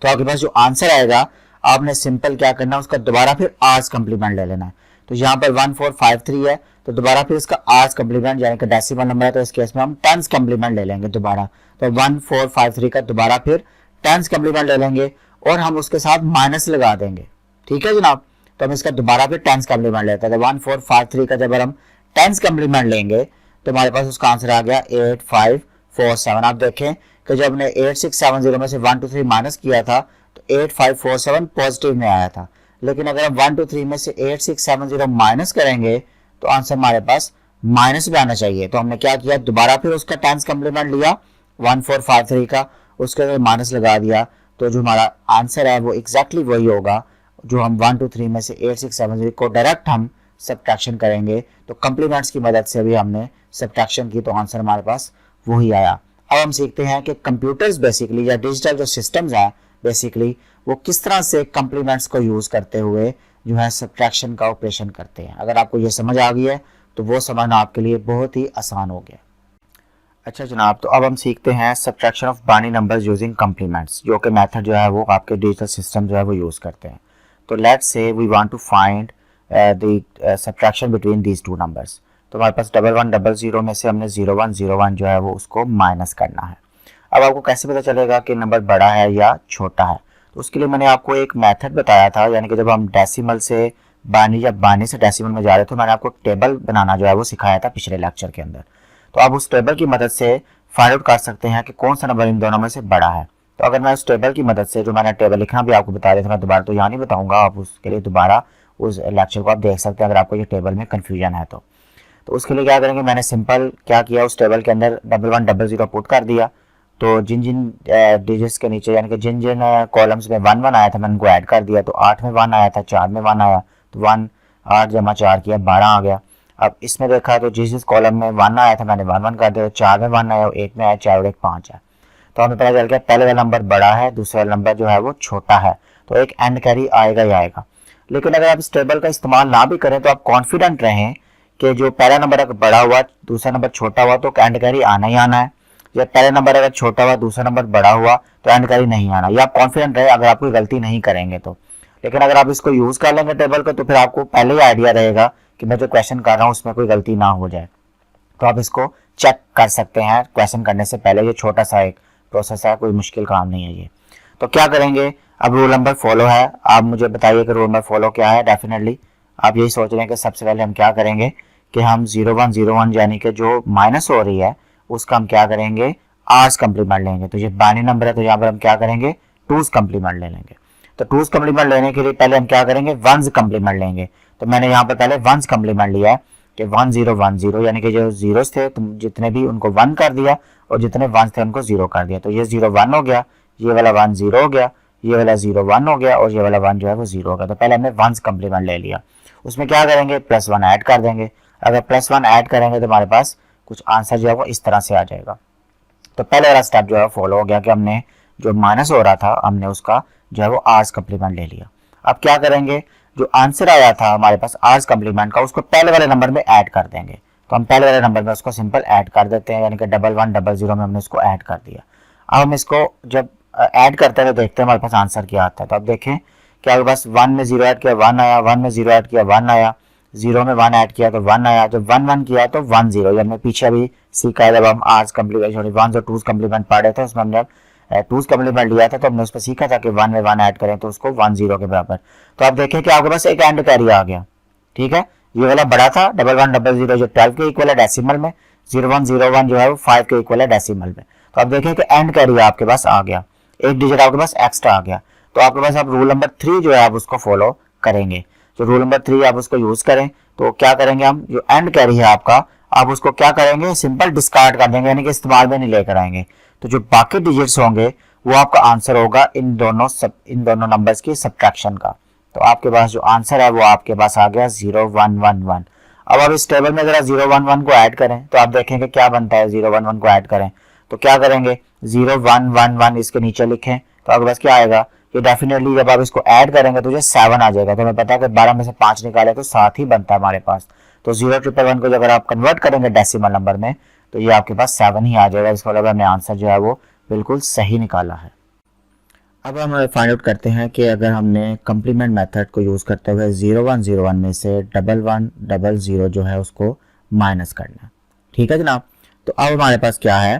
तो आपके पास जो आंसर आएगा आपने सिंपल क्या करना है, उसका दोबारा फिर आर्स कम्प्लीमेंट ले लेना है। तो यहाँ पर 1453 है, तो दोबारा फिर इसका आर्स कम्प्लीमेंट यानी कि डेसिमल नंबर है, तो इस केस में हम टेंस कम्प्लीमेंट ले लेंगे दोबारा। तो 1453 का दोबारा फिर टेंस कम्प्लीमेंट ले लेंगे और हम उसके साथ माइनस लगा देंगे। ठीक है जनाब, तो हम इसका दोबारा फिर टेंस कम्प्लीमेंट लेते हैं। तो 1453 का जब हम टेंस कम्प्लीमेंट लेंगे तो हमारे पास उसका आंसर आ गया 8547। आप देखें कि जब हमने 8670 में से 123 माइनस किया था तो 8547 पॉजिटिव में आया था, लेकिन अगर हम 123 में से 8670 माइनस करेंगे तो आंसर हमारे पास माइनस में आना चाहिए। तो हमने क्या किया, दोबारा फिर उसका टेंस कम्प्लीमेंट लिया 1453 का, उसके अंदर माइनस लगा दिया, तो जो हमारा आंसर है वो एग्जैक्टली वही होगा जो हम 123 में से 8670 को डायरेक्ट हम सब्ट्रैक्शन करेंगे। तो कम्प्लीमेंट्स की मदद से भी हमने सब्ट्रैक्शन की, तो आंसर हमारे पास वही आया। अब हम सीखते हैं कि कंप्यूटर्स बेसिकली या डिजिटल जो सिस्टम्स हैं बेसिकली वो किस तरह से कम्प्लीमेंट्स को यूज करते हुए जो है सब्ट्रैक्शन का ऑपरेशन करते हैं। अगर आपको ये समझ आ गई है तो वो समझना आपके लिए बहुत ही आसान हो गया। अच्छा जनाब, तो अब हम सीखते हैं subtraction of binary numbers using complements, जो कि मेथड जो है वो आपके डिजिटल सिस्टम जो है वो यूज करते हैं। तो let's say we want to find the subtraction between these two numbers. तो हमारे पास 1100 में से हमने 0101 जो है वो उसको माइनस करना है। अब आपको कैसे पता चलेगा कि नंबर बड़ा है या छोटा है, तो उसके लिए मैंने आपको एक मेथड बताया था, यानी कि जब हम डेसिमल से बाइनरी या बाइनरी से डेसिमल में जा रहे थे, मैंने आपको टेबल बनाना जो है वो सिखाया था पिछले लेक्चर के अंदर। तो आप उस टेबल की मदद से फाइंड आउट कर सकते हैं कि कौन सा नंबर इन दोनों में से बड़ा है। तो अगर मैं उस टेबल की मदद से, जो मैंने टेबल लिखना भी आपको बता दिया था, मैं दोबारा तो यहाँ नहीं बताऊंगा, आप उसके लिए दोबारा उस लेक्चर को आप देख सकते हैं अगर आपको ये टेबल में कन्फ्यूजन है तो उसके लिए क्या करेंगे, मैंने सिंपल क्या किया, उस टेबल के अंदर 1100 पुट कर दिया। तो जिन जिन डिजिट्स के नीचे यानी कि जिन जिन कॉलम्स में 1 1 आया था मैंने उनको ऐड कर दिया। तो 8 में 1 आया था, 4 में 1 आया, तो 1 8 जमा 4 किया 12 आ गया। अब इसमें देखा तो जिस कॉलम में 1 आया था मैंने 1 1 कर दिया, 4 में 1 आया, 8 में आया, 4 और 1 5 है। तो हमें पता चल गया पहले वाला नंबर बड़ा है, दूसरा वाला नंबर जो है वो छोटा है, तो एक एंड कैरी आएगा ही आएगा। लेकिन अगर आप इस टेबल का इस्तेमाल ना भी करें तो आप कॉन्फिडेंट रहें कि जो पहला नंबर अगर बड़ा हुआ दूसरा नंबर छोटा हुआ तो एंड कैरी आना ही आना है, या पहला नंबर अगर छोटा हुआ दूसरा नंबर बड़ा हुआ तो एंड कैरी नहीं आना। या आप कॉन्फिडेंट रहे अगर आप कोई गलती नहीं करेंगे तो। लेकिन अगर आप इसको यूज कर लेंगे टेबल को तो फिर आपको पहले ही आइडिया रहेगा कि मैं जो क्वेश्चन कर रहा हूँ उसमें कोई गलती ना हो जाए। तो आप इसको चेक कर सकते हैं क्वेश्चन करने से पहले। ये छोटा सा एक प्रोसेस है, कोई मुश्किल काम नहीं है ये। तो क्या करेंगे, अब रूल नंबर फॉलो है, आप मुझे बताइए कि रूल नंबर फॉलो क्या है। डेफिनेटली आप यही सोच रहे हैं कि सबसे पहले हम क्या करेंगे कि हम 0101 यानी कि जो माइनस हो रही है उसका हम क्या करेंगे, आर्स कम्प्लीमेंट लेंगे। तो ये बाइनरी नंबर है तो यहाँ पर हम क्या करेंगे, टूज कम्प्लीमेंट ले लेंगे। तो टूज कम्प्लीमेंट लेने के लिए पहले हम क्या करेंगे, वंस कम्प्लीमेंट लेंगे। तो मैंने यहाँ पर पहले वंस कम्प्लीमेंट लिया है कि 1010 यानी कि जो जीरोस थे तुम जितने भी उनको 1 कर दिया और जितने वंस थे उनको 0 कर दिया। तो ये 01 हो गया, ये वाला 1 0 हो गया, ये वाला 01 हो गया और ये वाला 1 जो है वो 0 हो गया। तो पहले हमने वंस कम्प्लीमेंट ले लिया। उसमें क्या करेंगे, +1 ऐड कर देंगे। अगर +1 ऐड करेंगे तो हमारे पास कुछ आंसर जो है वो इस तरह से आ जाएगा। तो पहले वाला स्टेप जो है फॉलो हो गया कि हमने जो माइनस हो रहा था हमने उसका जो है वो आर्स कम्प्लीमेंट ले लिया। अब क्या करेंगे, जो आंसर आया था हमारे पास आर्स कम्प्लीमेंट का उसको पहले वाले नंबर में ऐड कर देंगे। तो हम पहले वाले नंबर में उसको सिंपल ऐड कर देते हैं, यानी कि 1100 में हमने उसको ऐड कर दिया। अब हम इसको जब ऐड करते हैं तो देखते हैं हमारे पास आंसर क्या आता है। तो अब देखें कि आपके पास 1 में 0 ऐड किया 1 आया, 1 में 0 ऐड किया 1 आया, 0 में 1 ऐड किया तो 1 आया, जब 1 1 किया तो 1 0। हमने पीछे भी सीखा है जब हम आर्स कम्प्लीमेंट 1 और 2 कम्प्लीमेंट पढ़ रहे थे उसमें हमने 2 कम्प्लीमेंट लिया था तो हमने उस पर सीखा था कि 1 में 1 ऐड करें तो उसको 1 0 के बराबर। तो आप देखें कि आपके पास एक एंड कैरी आ गया। ठीक है, ये वाला बड़ा था 1100 जो 12 के इक्वल है डेसिमल में, 0101 जो है वो 5 के इक्वल है डेसिमल में। तो आप देखें कि एंड कैरी आपके पास आ गया, एक डिजिट आपके पास एक्स्ट्रा आ गया। तो आपके पास आप रूल नंबर 3 जो है आप उसको फॉलो करेंगे। तो रूल नंबर 3 आप उसको यूज करें तो क्या करेंगे, हम जो एंड कैरी है आपका आप उसको क्या करेंगे, सिंपल डिस्कार्ड कर देंगे, यानी कि इस्तेमाल में नहीं लेकर आएंगे। तो जो बाकी डिजिट्स होंगे वो आपका आंसर होगा इन दोनों नंबर्स की सब्ट्रैक्शन का। तो आपके पास जो आंसर है वो आपके पास आ गया 0111। अब आप इस टेबल में जरा 011 को ऐड करें तो आप देखेंगे क्या बनता है। 011 को ऐड करें तो क्या करेंगे, 0111 इसके नीचे लिखें तो आपके पास क्या आएगा कि डेफिनेटली जब आप इसको ऐड करेंगे तो ये 7 आ जाएगा। तो हमें पता है कि 12 में से 5 निकाले तो 7 ही बनता है हमारे पास। तो 0111 को अगर आप कन्वर्ट करेंगे डेसिमल नंबर में तो ये आपके पास 7 ही आ जाएगा। इसका मतलब हमने आंसर जो है वो बिल्कुल सही निकाला है। अब हम फाइंड आउट करते हैं कि अगर हमने कम्प्लीमेंट मेथड को यूज़ करते हुए 0101 में से 1100 जो है उसको माइनस करना, ठीक है जनाब। तो अब हमारे पास क्या है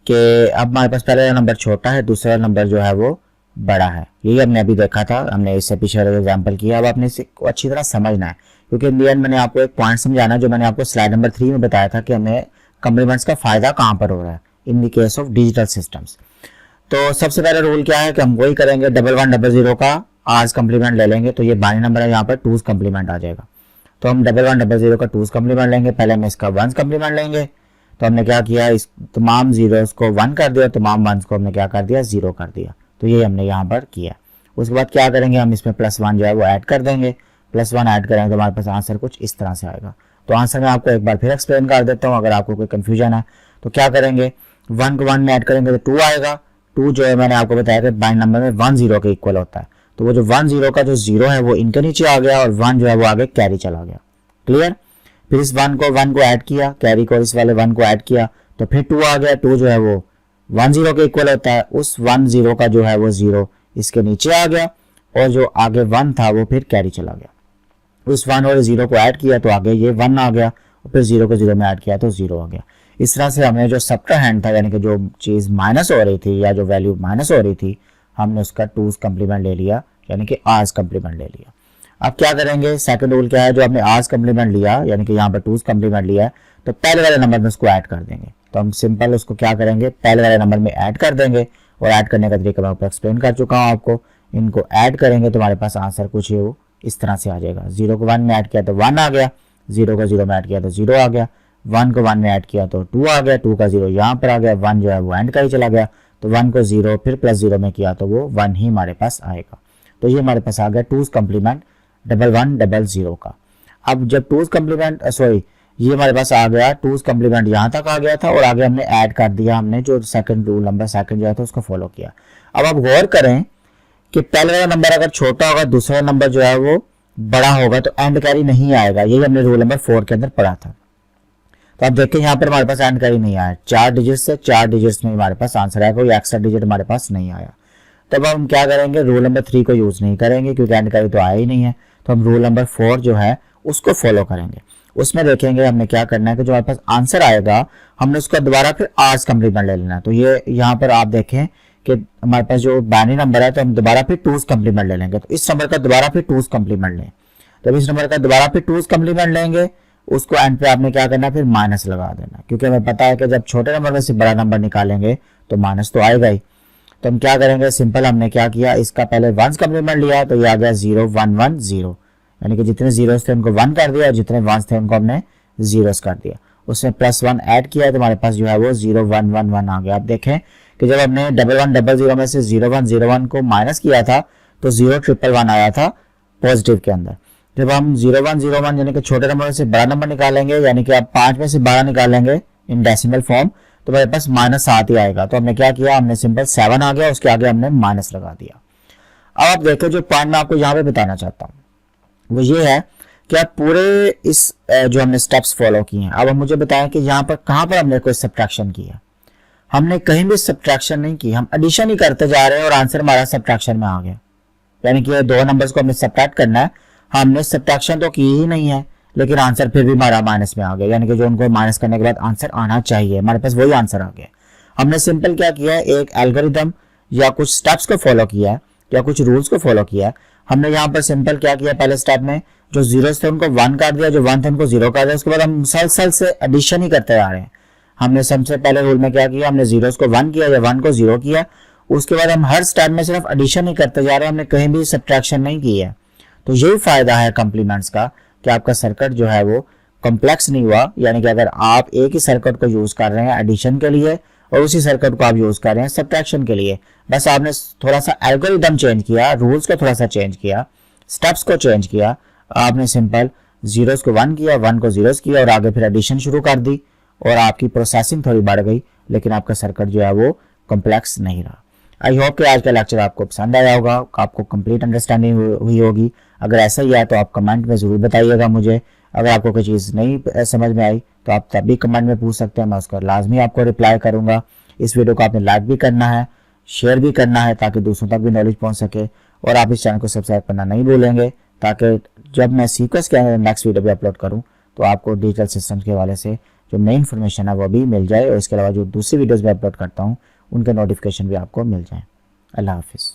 कि अब हमारे पास पहला नंबर छोटा है, दूसरा नंबर जो है वो बड़ा है। यही हमने अभी देखा था, हमने इससे पीछे एग्जाम्पल किया। अब आपने इसे अच्छी तरह समझना है, क्योंकि इन दी एंड मैंने आपको एक पॉइंट समझाना जो मैंने आपको स्लाइड नंबर 3 में बताया था कि हमें कम्प्लीमेंट्स का फायदा कहाँ पर हो रहा है in the case of digital systems. तो सबसे पहला रूल क्या है कि हम वही करेंगे, 1100 का आज कम्प्लीमेंट ले लेंगे, तो ये बाइनरी नंबर है, यहाँ पर टूज कम्प्लीमेंट आ जाएगा। तो हम 1100 का टूज कम्प्लीमेंट लेंगे, पहले हम इसका वंस कम्प्लीमेंट लेंगे। तो हमने क्या किया, इस तमाम जीरोस को 1 कर दिया, तमाम वंस को हमने क्या कर दिया, 0 कर दिया। तो ये हमने यहाँ पर किया। उसके बाद क्या करेंगे, हम इसमें +1 जो है वो ऐड कर देंगे। +1 ऐड करेंगे तो हमारे पास आंसर कुछ इस तरह से आएगा। तो आंसर मैं आपको एक बार फिर एक्सप्लेन कर देता हूँ, अगर आपको कोई कंफ्यूजन है तो क्या करेंगे, 1 को 1 में ऐड करेंगे तो 2 आएगा। 2 जो है मैंने आपको बताया कि बाइनरी नंबर में 1 0 के इक्वल होता है। तो वो जो 1 0 का जो 0 है वो इनके नीचे आ गया और 1 जो है वो आगे कैरी चला गया। क्लियर। फिर इस 1 को ऐड किया, कैरी को इस वाले 1 को ऐड किया, तो फिर 2 आ गया। 2 जो है वो 1 0 के इक्वल होता है, उस 1 0 का जो है वो 0 इसके नीचे आ गया और जो आगे 1 था वो फिर कैरी चला गया। उस 1 और 0 को ऐड किया तो आगे ये 1 आ गया और फिर 0 को 0 में ऐड किया तो 0 आ गया। इस तरह से हमने जो सबट्राहैंड था, यानी कि जो चीज़ माइनस हो रही थी या जो वैल्यू माइनस हो रही थी, हमने उसका टूज कम्प्लीमेंट ले लिया, यानी कि आज कम्प्लीमेंट ले लिया। अब क्या करेंगे, सेकंड रूल क्या है, जो हमने आज कम्प्लीमेंट लिया यानी कि यहाँ पर टूज कम्प्लीमेंट लिया है, तो पहले वाले नंबर में उसको ऐड कर देंगे। तो हम सिंपल उसको क्या करेंगे, पहले वाले नंबर में ऐड कर देंगे। और ऐड करने का तरीका मैं आपको एक्सप्लेन कर चुका हूँ आपको। इनको ऐड करेंगे तो हमारे पास आंसर कुछ है वो इस तरह से आ जाएगा। 0 को 1 में ऐड किया तो 1 आ गया, 0 को 0 में ऐड किया तो 0 आ गया, 1 को 1 में ऐड किया तो 2 आ गया, 2 का 0 यहाँ पर आ गया, 1 जो है वो एंड का ही चला गया, तो 1 को 0 फिर +0 में किया तो वो 1 ही हमारे पास आएगा। तो ये हमारे पास आ गया टूज कम्प्लीमेंट 1100 का। अब जब टूज कम्प्लीमेंट ये हमारे पास आ गया, टूज कम्प्लीमेंट यहाँ तक आ गया था और आगे हमने ऐड कर दिया, हमने जो सेकंड रूल नंबर सेकंड जो है तो उसको फॉलो किया। अब आप गौर करें कि पहले वाला नंबर अगर छोटा होगा, दूसरा नंबर जो है वो बड़ा होगा तो एंड कैरी नहीं आएगा। यही हमने रूल नंबर 4 के अंदर पढ़ा था। तो आप देखें यहाँ पर हमारे पास एंड कैरी नहीं आया, 4 डिजिट से 4 डिजिट्स में हमारे पास आंसर आया, कोई एक्स्ट्रा डिजिट हमारे पास नहीं आया। तब हम क्या करेंगे, रूल नंबर 3 को यूज नहीं करेंगे क्योंकि एंड कैरी तो आया ही नहीं है। तो हम रूल नंबर 4 जो है उसको फॉलो करेंगे। उसमें देखेंगे हमने क्या करना है कि जो हमारे पास आंसर आएगा हमने उसका दोबारा फिर आज कम्प्लीमेंट ले लेना है। तो ये यहाँ पर आप देखें कि हमारे पास जो बाइनरी नंबर है तो हम दोबारा फिर टूज कम्प्लीमेंट ले लेंगे। तो इस नंबर का दोबारा फिर टूज कम्प्लीमेंट लें, जब इस नंबर का दोबारा फिर टूज कम्प्लीमेंट लेंगे उसको एंड पे आपने क्या करना है, फिर माइनस लगा देना, क्योंकि हमें पता है कि जब छोटे नंबर में से बड़ा नंबर निकालेंगे तो माइनस तो आएगा ही। तो हम क्या करेंगे, सिंपल हमने क्या किया, इसका पहले 1 कम्प्लीमेंट लिया तो ये आ गया 0 1 1 0, यानी कि जितने जीरोस थे उनको 1 कर दिया और जितने 1 थे उनको हमने जीरोस कर दिया। उसमें +1 ऐड किया तो हमारे पास जो है वो 0 1 1 1 आ गया। आप देखें कि जब हमने 1100 में से 0101 को माइनस किया था तो 0111 आया था पॉजिटिव के अंदर। जब हम 0101 यानी कि छोटे नंबर से बड़ा नंबर निकालेंगे, यानी कि आप 5 में से 12 निकालेंगे इन डेसिमल फॉर्म, तो मेरे पास -7 ही आएगा। तो हमने क्या किया, हमने सिंपल 7 आ गया, उसके आगे हमने माइनस लगा दिया। अब आप देखो जो पॉइंट मैं आपको यहाँ पे बताना चाहता हूँ वो ये है कि आप पूरे इस जो हमने स्टेप्स फॉलो किए हैं, अब हम मुझे बताएं कि यहाँ पर कहाँ पर हमने कोई सब्ट्रैक्शन किया। हमने कहीं भी सब्ट्रैक्शन नहीं की, हम एडिशन ही करते जा रहे हैं और आंसर हमारा सब्ट्रैक्शन में आ गया। यानी कि दो नंबर्स को हमने सब्ट्रैक्ट करना है, हमने सब्ट्रैक्शन तो की ही नहीं है लेकिन आंसर फिर भी हमारा माइनस में आ गया, यानी कि जो उनको माइनस करने के बाद आंसर आना चाहिए हमारे पास वही आंसर आ गया। हमने सिंपल क्या किया है, एक एल्गोरिथम या कुछ स्टेप्स को फॉलो किया है या कुछ रूल्स को फॉलो किया है। हमने यहाँ पर सिंपल क्या किया, पहले स्टेप में जो जीरोस थे उनको 1 कर दिया, जो 1 थे उनको 0 कर दिया। उसके बाद हम मुसलसल से एडिशन ही करते जा रहे हैं। हमने सबसे पहले रूल में क्या किया, हमने जीरोस को 1 किया या 1 को 0 किया। उसके बाद हम हर स्टेप में सिर्फ एडिशन ही करते जा रहे हैं, हमने कहीं भी सब्ट्रैक्शन नहीं की है। तो यही फायदा है कॉम्प्लीमेंट्स का कि आपका सर्किट जो है वो कॉम्प्लेक्स नहीं हुआ। यानी कि अगर आप एक ही सर्किट को यूज कर रहे हैं एडिशन के लिए और उसी सर्किट को आप यूज कर रहे हैं सब्ट्रैक्शन के लिए, बस आपने थोड़ा सा एल्गोरिथम चेंज किया, रूल्स को थोड़ा सा चेंज किया, स्टेप्स को चेंज किया, आपने सिंपल जीरोस को 1 किया, 1 को जीरोस किया और आगे फिर एडिशन शुरू कर दी और आपकी प्रोसेसिंग थोड़ी बढ़ गई, लेकिन आपका सर्किट जो है वो कॉम्प्लेक्स नहीं रहा। आई होप कि आज का लेक्चर आपको पसंद आया होगा, आपको कंप्लीट अंडरस्टैंडिंग हुई होगी। अगर ऐसा ही है तो आप कमेंट में ज़रूर बताइएगा मुझे। अगर आपको कोई चीज़ नहीं समझ में आई तो आप तब भी कमेंट में पूछ सकते हैं, मैं उसका लाजमी आपको रिप्लाई करूंगा। इस वीडियो को आपने लाइक भी करना है, शेयर भी करना है ताकि दूसरों तक भी नॉलेज पहुंच सके, और आप इस चैनल को सब्सक्राइब करना नहीं भूलेंगे ताकि जब मैं सीक्वेंस के नेक्स्ट वीडियो भी अपलोड करूं तो आपको डिजिटल सिस्टम्स के हवाले से जो नई इन्फॉर्मेशन है वो भी मिल जाए, और इसके अलावा जो दूसरी वीडियोज़ मैं अपलोड करता हूँ उनके नोटिफिकेशन भी आपको मिल जाए। अल्लाह हाफिज़।